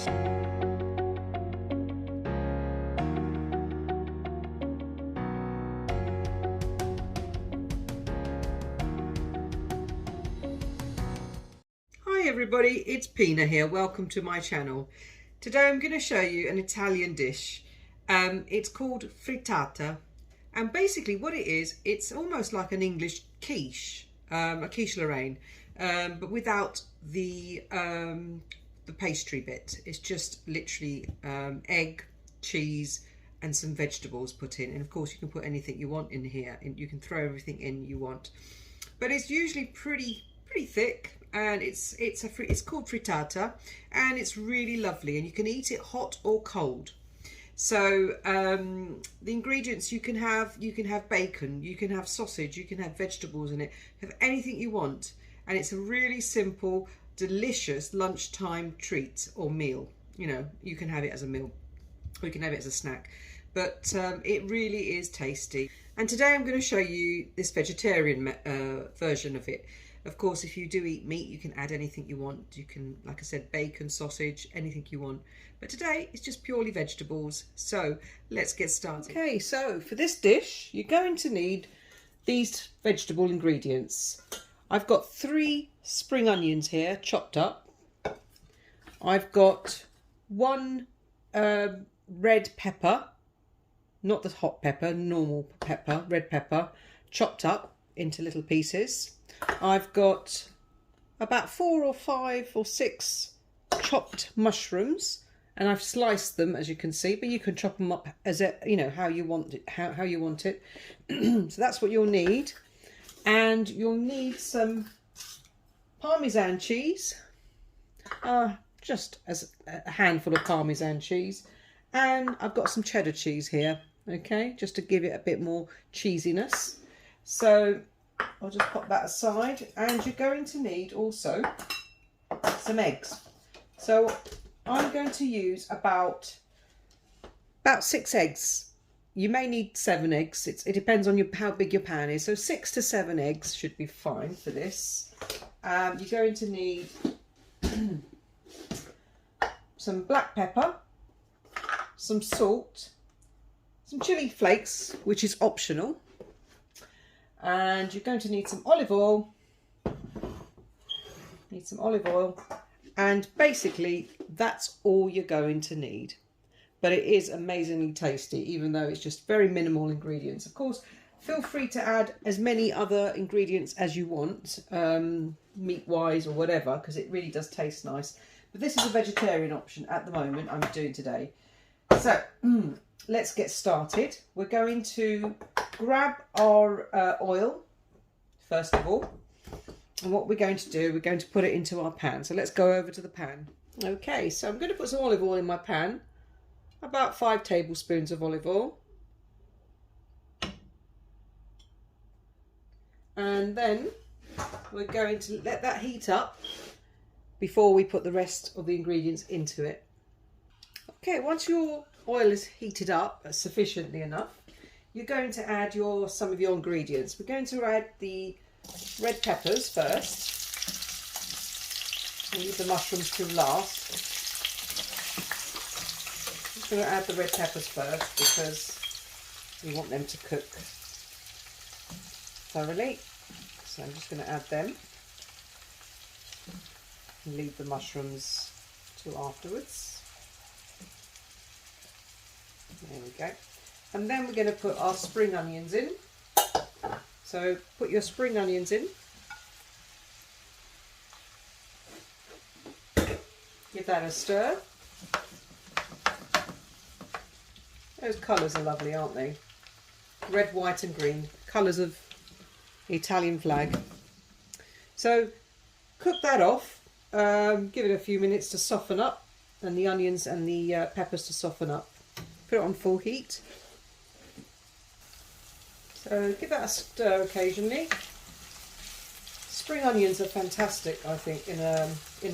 Hi everybody, it's Pina here. Welcome to my channel. Today I'm going to show you an Italian dish. It's called frittata, and basically what it is, it's almost like an English quiche, a quiche Lorraine, but without the pastry bit. It's just literally egg, cheese and some vegetables put in, and of course you can put anything you want in here, and you can throw everything in you want, but it's usually pretty thick. And it's called frittata, and it's really lovely, and you can eat it hot or cold. So the ingredients, you can have bacon, you can have sausage, you can have vegetables in it, have anything you want, and it's a really simple, delicious lunchtime treat or meal. You know, you can have it as a meal, or you can have it as a snack, but it really is tasty. And today I'm going to show you this vegetarian version of it. Of course, if you do eat meat, you can add anything you want. You can, like I said, bacon, sausage, anything you want. But today, it's just purely vegetables. So let's get started. Okay, so for this dish, you're going to need these vegetable ingredients. I've got 3 spring onions here, chopped up. I've got 1 red pepper, not the hot pepper, normal pepper, red pepper, chopped up into little pieces. I've got about 4 or 5 or 6 chopped mushrooms, and I've sliced them, as you can see, but you can chop them up as how you want it, how you want it. So that's what you'll need. And you'll need some parmesan cheese, just as a handful of parmesan cheese, and I've got some cheddar cheese here, okay, just to give it a bit more cheesiness. So I'll just pop that aside, and you're going to need also some eggs. So I'm going to use about 6 eggs. You may need 7 eggs. It depends on how big your pan is. So 6 to 7 eggs should be fine for this. You're going to need some black pepper, some salt, some chili flakes, which is optional. And you're going to need some olive oil. And basically that's all you're going to need. But it is amazingly tasty, even though it's just very minimal ingredients. Of course, feel free to add as many other ingredients as you want, meat-wise or whatever, because it really does taste nice. But this is a vegetarian option at the moment I'm doing today. So let's get started. We're going to grab our oil first of all, and what we're going to do, we're going to put it into our pan. So let's go over to the pan. Okay, so I'm going to put some olive oil in my pan, about 5 tablespoons of olive oil, and then we're going to let that heat up before we put the rest of the ingredients into it. Okay, once your oil is heated up sufficiently enough, you're going to add some of your ingredients. We're going to add the red peppers first. We'll leave the mushrooms to last. I'm just going to add the red peppers first because we want them to cook thoroughly. So I'm just going to add them and leave the mushrooms till afterwards. There we go. And then we're going to put our spring onions in. So put your spring onions in. Give that a stir. Those colours are lovely, aren't they? Red, white and green. Colours of the Italian flag. So cook that off. Give it a few minutes to soften up, and the onions and the peppers to soften up. Put it on full heat. So give that a stir occasionally. Spring onions are fantastic, I think, in a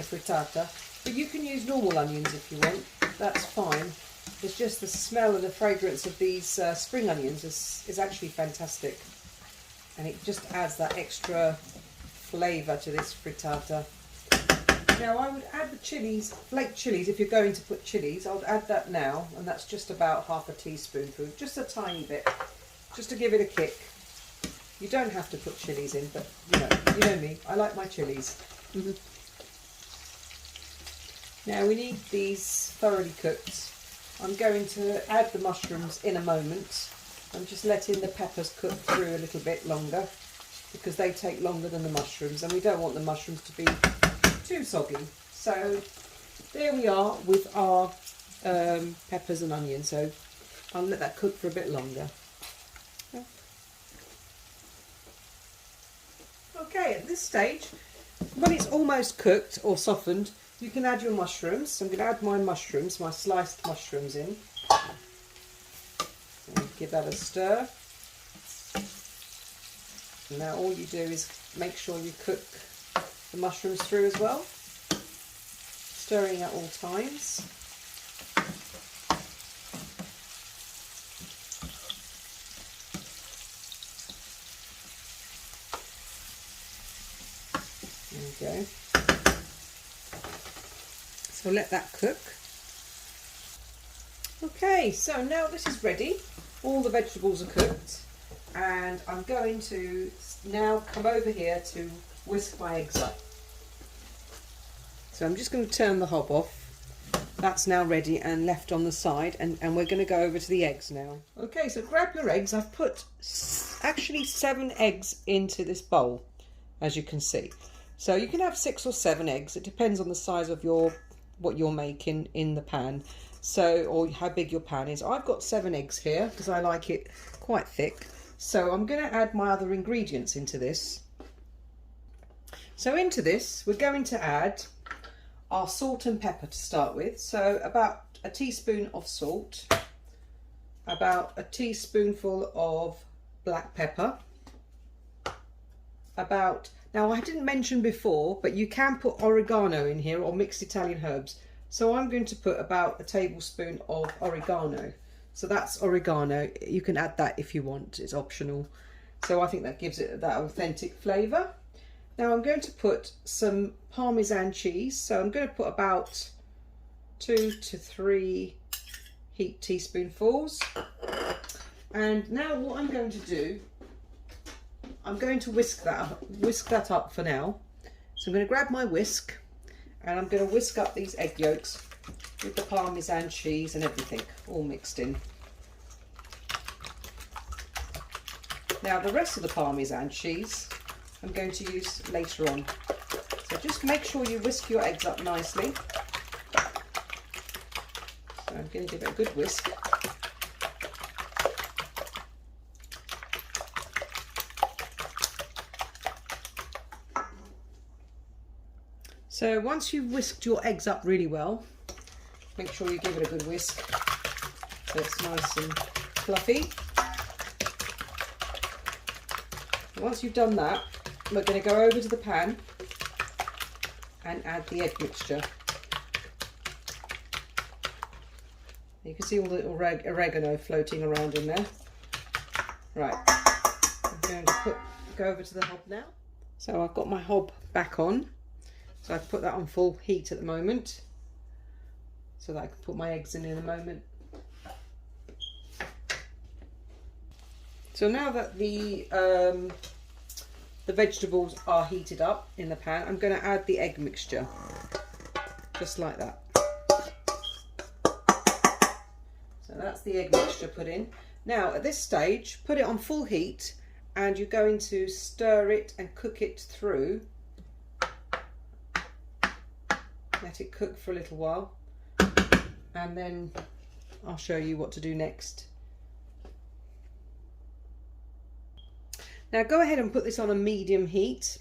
frittata, but you can use normal onions if you want. That's fine. It's just the smell and the fragrance of these spring onions is actually fantastic, and it just adds that extra flavour to this frittata. Now I would add the chilies, flake chilies, if you're going to put chilies. I'll add that now, and that's just about half a teaspoonful, just a tiny bit, just to give it a kick. You don't have to put chilies in, but you know me, I like my chilies. Now we need these thoroughly cooked. I'm going to add the mushrooms in a moment. I'm just letting the peppers cook through a little bit longer because they take longer than the mushrooms, and we don't want the mushrooms to be too soggy. So there we are with our peppers and onions. So I'll let that cook for a bit longer. Okay, at this stage, when it's almost cooked or softened, you can add your mushrooms. So I'm going to add my mushrooms, my sliced mushrooms in. So give that a stir. And now all you do is make sure you cook the mushrooms through as well, stirring at all times. There we go. So let that cook. Okay, so now this is ready. All the vegetables are cooked, and I'm going to now come over here to whisk my eggs up. So I'm just going to turn the hob off. That's now ready and left on the side, and we're going to go over to the eggs now. Okay, so grab your eggs. I've put actually 7 eggs into this bowl, as you can see. So you can have 6 or 7 eggs. It depends on the size of what you're making in the pan, so, or how big your pan is. I've got 7 eggs here because I like it quite thick. So I'm going to add my other ingredients into this. So into this we're going to add our salt and pepper to start with. So about a teaspoon of salt, about a teaspoonful of black pepper, now I didn't mention before, but you can put oregano in here or mixed Italian herbs. So I'm going to put about a tablespoon of oregano. So that's oregano. You can add that if you want, it's optional. So I think that gives it that authentic flavour. Now I'm going to put some parmesan cheese. So I'm going to put about 2 to 3 heaped teaspoonfuls. And now what I'm going to do, I'm going to whisk that up for now. So I'm going to grab my whisk and I'm going to whisk up these egg yolks with the parmesan cheese and everything all mixed in. Now the rest of the parmesan cheese I'm going to use later on. So just make sure you whisk your eggs up nicely. So I'm going to give it a good whisk. So once you've whisked your eggs up really well, make sure you give it a good whisk so it's nice and fluffy. Once you've done that, we're going to go over to the pan and add the egg mixture. You can see all the oregano floating around in there. Right, I'm going to go over to the hob now. So I've got my hob back on. So I've put that on full heat at the moment, so that I can put my eggs in a moment. So now that the vegetables are heated up in the pan, I'm going to add the egg mixture, just like that. So that's the egg mixture put in. Now at this stage, put it on full heat, and you're going to stir it and cook it through. Let it cook for a little while, and then I'll show you what to do next. Now go ahead and put this on a medium heat,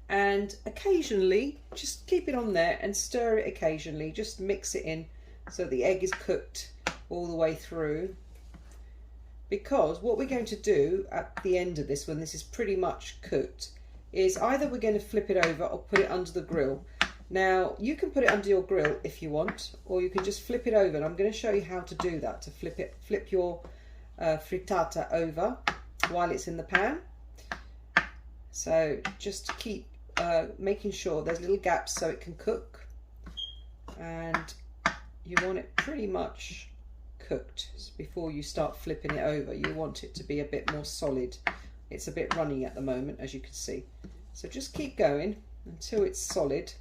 and occasionally just keep it on there and stir it occasionally. Just mix it in so the egg is cooked all the way through, because what we're going to do at the end of this, when this is pretty much cooked, is either we're going to flip it over or put it under the grill. Now you can put it under your grill if you want, or you can just flip it over, and I'm going to show you how to do that, to flip your frittata over while it's in the pan. So just keep making sure there's little gaps so it can cook, and you want it pretty much cooked before you start flipping it over. You want it to be a bit more solid. It's a bit runny at the moment, as you can see. So just keep going until it's solid.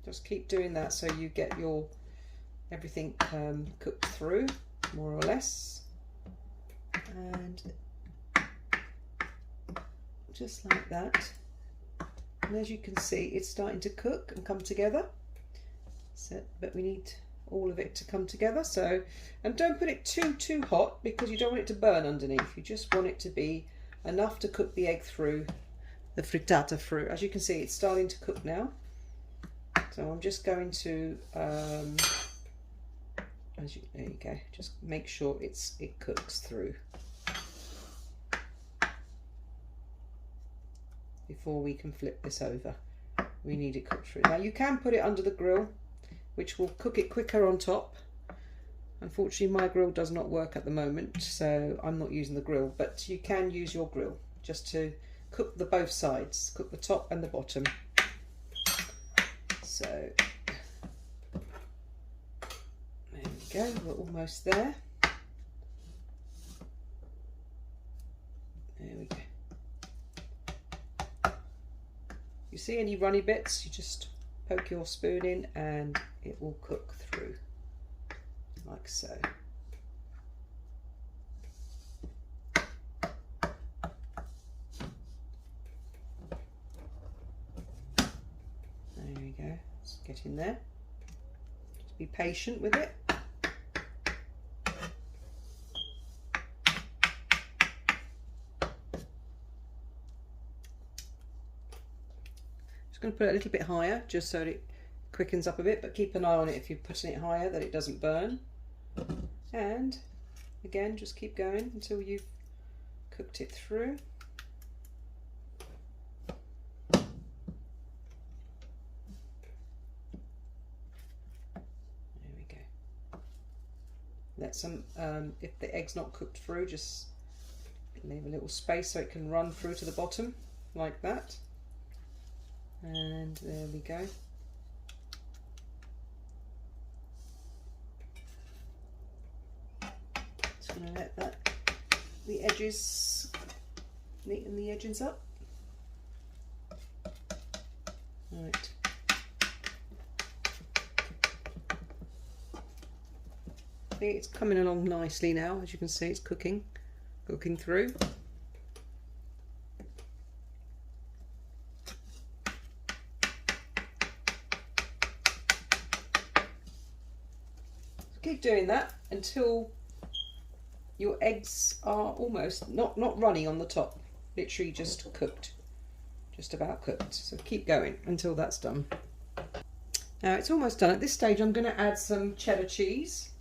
Just keep doing that so you get your everything cooked through, more or less. And just like that. And as you can see, it's starting to cook and come together. So, but we need all of it to come together. So, and don't put it too hot, because you don't want it to burn underneath. You just want it to be enough to cook the egg through, the frittata through. As you can see, it's starting to cook now. So I'm just going to, there you go, just make sure it cooks through before we can flip this over. We need it cooked through. Now you can put it under the grill, which will cook it quicker on top. Unfortunately, my grill does not work at the moment, so I'm not using the grill, but you can use your grill just to cook both sides, cook the top and the bottom. So there we go, we're almost there. There we go. You see any runny bits, you just poke your spoon in and it will cook through, like so. There we go, let's get in there. Just be patient with it. Going to put it a little bit higher just so that it quickens up a bit, but keep an eye on it if you're putting it higher that it doesn't burn. And again, just keep going until you've cooked it through. There we go. Let some, if the egg's not cooked through, just leave a little space so it can run through to the bottom like that. And there we go. Just going to let the edges, neaten the edges up. Right. See, it's coming along nicely now. As you can see, it's cooking through. Keep doing that until your eggs are almost not runny on the top, literally just cooked, just about cooked. So keep going until that's done. Now it's almost done. At this stage I'm going to add some cheddar cheese.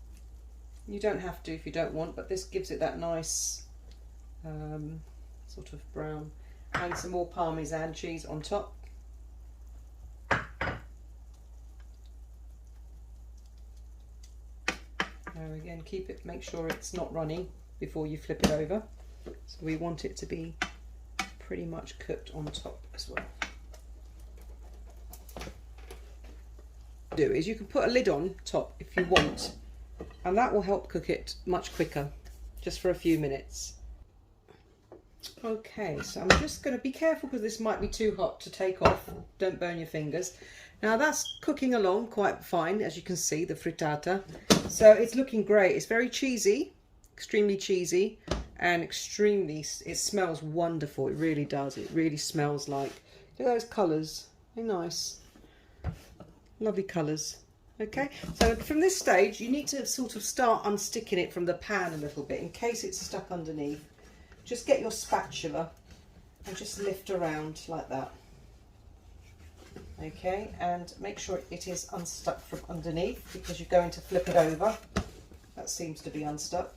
You don't have to if you don't want, but this gives it that nice sort of brown, and some more parmesan cheese on top. Now again, make sure it's not runny before you flip it over. So we want it to be pretty much cooked on top as well. Do is you can put a lid on top if you want, and that will help cook it much quicker, just for a few minutes. Okay, so I'm just going to be careful because this might be too hot to take off. Don't burn your fingers. Now that's cooking along quite fine, as you can see, the frittata. So it's looking great. It's very cheesy, extremely cheesy, and it smells wonderful. It really does. It really smells like, look at those colours. Very nice. Lovely colours. Okay, so from this stage, you need to sort of start unsticking it from the pan a little bit in case it's stuck underneath. Just get your spatula and just lift around like that. Okay, and make sure it is unstuck from underneath because you're going to flip it over. That seems to be unstuck.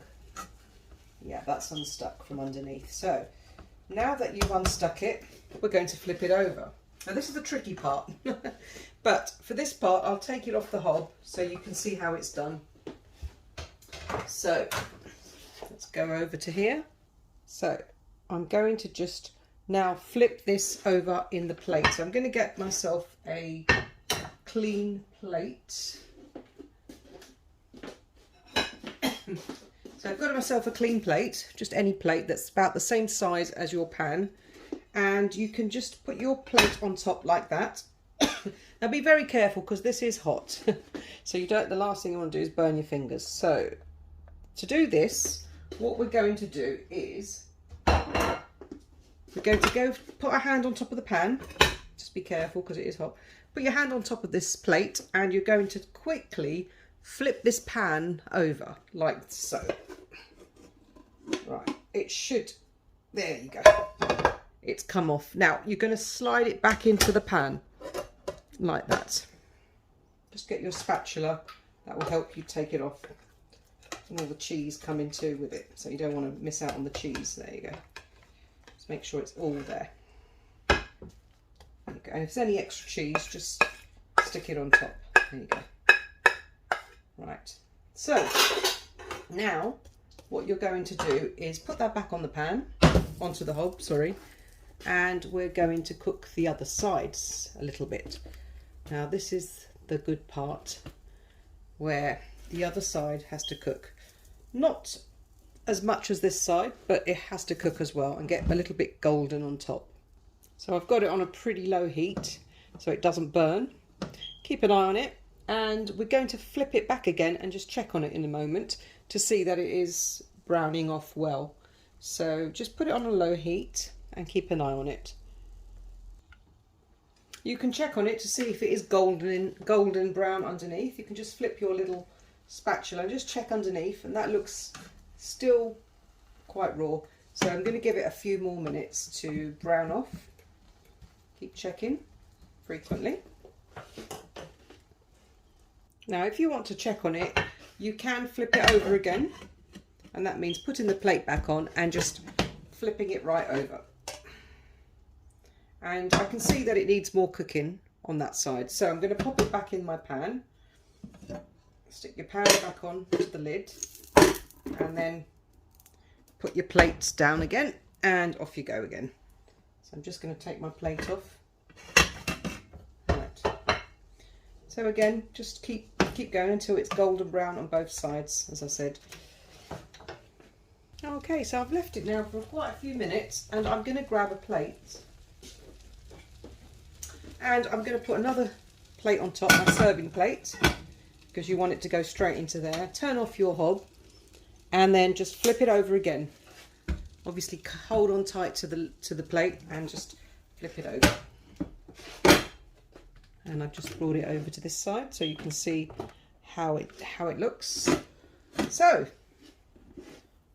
Yeah, that's unstuck from underneath. So now that you've unstuck it, we're going to flip it over. Now this is the tricky part, but for this part I'll take it off the hob so you can see how it's done. So let's go over to here. So I'm going to just Now flip this over in the plate. So I'm going to get myself a clean plate. So I've got myself a clean plate, just any plate that's about the same size as your pan. And you can just put your plate on top like that. Now be very careful because this is hot. So you don't, the last thing you want to do is burn your fingers. So to do this, what we're going to do is we're going to go put our hand on top of the pan. Just be careful because it is hot. Put your hand on top of this plate and you're going to quickly flip this pan over like so. Right, it should, there you go. It's come off. Now you're going to slide it back into the pan like that. Just get your spatula, that will help you take it off. And all the cheese coming too with it, so you don't want to miss out on the cheese. There you go. Just make sure it's all there. There you go. And if there's any extra cheese, just stick it on top. There you go. Right. So now what you're going to do is put that back on the pan, onto the hob, sorry, and we're going to cook the other sides a little bit. Now this is the good part where the other side has to cook. Not as much as this side, but it has to cook as well and get a little bit golden on top. So I've got it on a pretty low heat so it doesn't burn. Keep an eye on it, and we're going to flip it back again and just check on it in a moment to see that it is browning off well. So just put it on a low heat and keep an eye on it. You can check on it to see if it is golden brown underneath. You can just flip your little spatula and just check underneath, and that looks still quite raw. So I'm going to give it a few more minutes to brown off. Keep checking frequently. Now if you want to check on it, you can flip it over again, and that means putting the plate back on and just flipping it right over. And I can see that it needs more cooking on that side, so I'm going to pop it back in my pan. Stick your pan back on to the lid, and then put your plates down again, and off you go again. So I'm just going to take my plate off. Right. So again, just keep going until it's golden brown on both sides, as I said. Okay, so I've left it now for quite a few minutes, and I'm going to grab a plate. And I'm going to put another plate on top, my serving plate, because you want it to go straight into there. Turn off your hob and then just flip it over again. Obviously hold on tight to the plate and just flip it over. And I've just brought it over to this side so you can see how it looks. So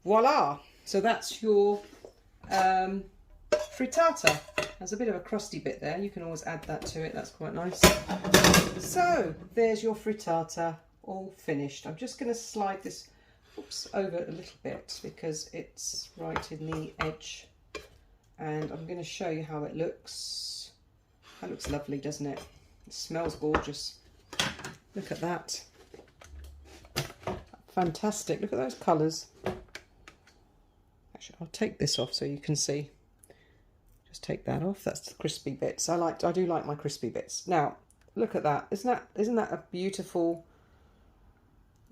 voila! So that's your frittata. There's a bit of a crusty bit there. You can always add that to it. That's quite nice. So there's your frittata all finished. I'm just going to slide this over a little bit because it's right in the edge. And I'm going to show you how it looks. That looks lovely, doesn't it? It smells gorgeous. Look at that. Fantastic. Look at those colours. Actually, I'll take this off so you can see. Just take that off. That's the crispy bits. I do like my crispy bits. Now, look at that. Isn't that a beautiful?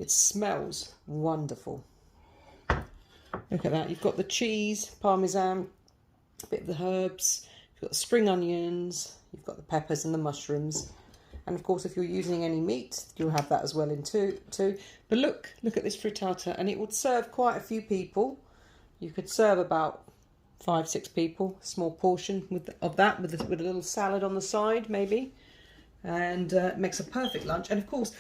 It smells wonderful. Look at that. You've got the cheese, parmesan, a bit of the herbs. You've got the spring onions. You've got the peppers and the mushrooms. And of course, if you're using any meat, you'll have that as well in too. But look at this frittata, and it would serve quite a few people. You could serve about 5-6 people, a small portion of that with a little salad on the side maybe, and it makes a perfect lunch. And of course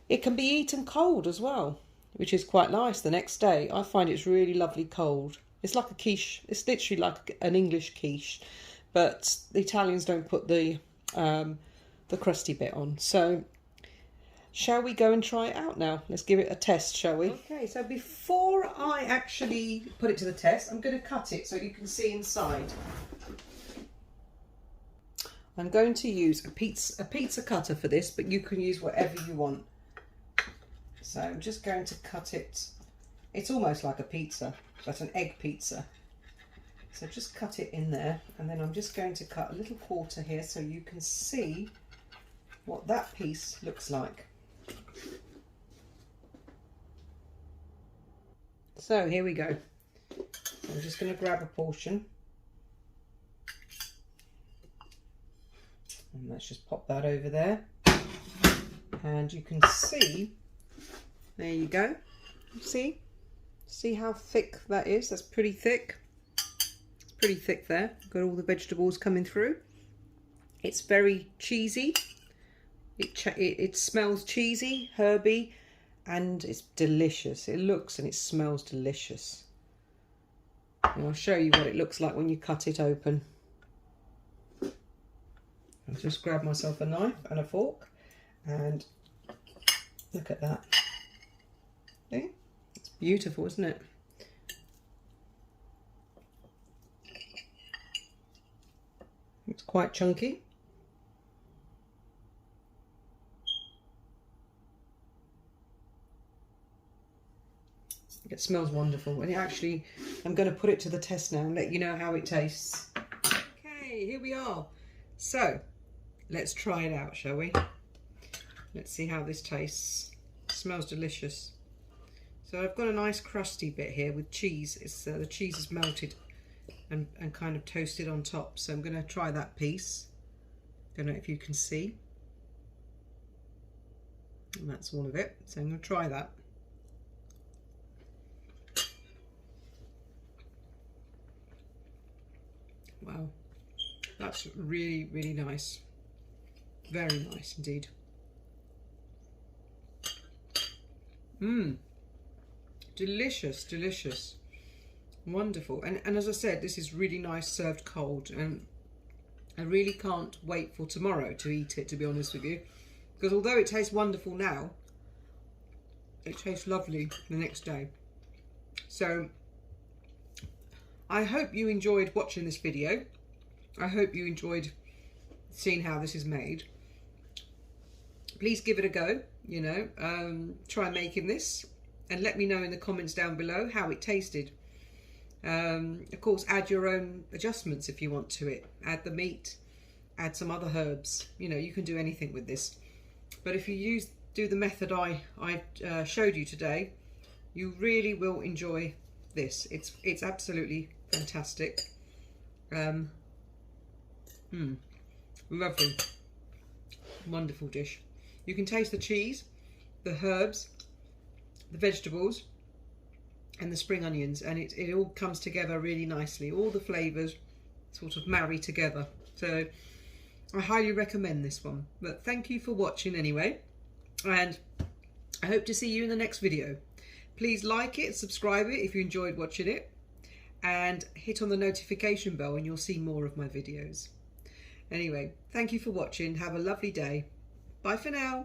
it can be eaten cold as well, which is quite nice the next day. I find it's really lovely cold. It's like a quiche. It's literally like an English quiche, but the Italians don't put the crusty bit on. So shall we go and try it out now? Let's give it a test, shall we? Okay, so before I actually put it to the test, I'm going to cut it so you can see inside. I'm going to use a pizza cutter for this, but you can use whatever you want. So I'm just going to cut it. It's almost like a pizza, but an egg pizza. So just cut it in there, and then I'm just going to cut a little quarter here so you can see what that piece looks like. So here we go. So I'm just going to grab a portion, and let's just pop that over there. And you can see, there you go. See how thick that is? That's pretty thick. It's pretty thick there. Got all the vegetables coming through. It's very cheesy. It smells cheesy, herby, and it's delicious. It looks and it smells delicious. And I'll show you what it looks like when you cut it open. I'll just grab myself a knife and a fork, and look at that. See? It's beautiful, isn't it? It's quite chunky. It smells wonderful, and actually I'm going to put it to the test now and let you know how it tastes. Okay, here we are. So let's try it out, shall we? Let's see how this tastes. It smells delicious. So I've got a nice crusty bit here with cheese. It's the cheese is melted and kind of toasted on top. So I'm going to try that piece. Don't know if you can see. And that's all of it. So I'm going to try that. Wow, that's really, really nice. Very nice indeed. Delicious, delicious. Wonderful. And as I said, this is really nice served cold, and I really can't wait for tomorrow to eat it, to be honest with you, because although it tastes wonderful now, it tastes lovely the next day. So I hope you enjoyed watching this video. I hope you enjoyed seeing how this is made. Please give it a go, you know, try making this and let me know in the comments down below how it tasted. Of course, add your own adjustments if you want to it. Add the meat, add some other herbs. You know, you can do anything with this. But if you do the method I showed you today, you really will enjoy this. It's absolutely fantastic. Lovely, wonderful dish. You can taste the cheese, the herbs, the vegetables, and the spring onions, and it all comes together really nicely. All the flavours sort of marry together. So I highly recommend this one. But thank you for watching anyway, and I hope to see you in the next video. Please like it, subscribe it if you enjoyed watching it, and hit on the notification bell and you'll see more of my videos. Anyway, thank you for watching. Have a lovely day. Bye for now.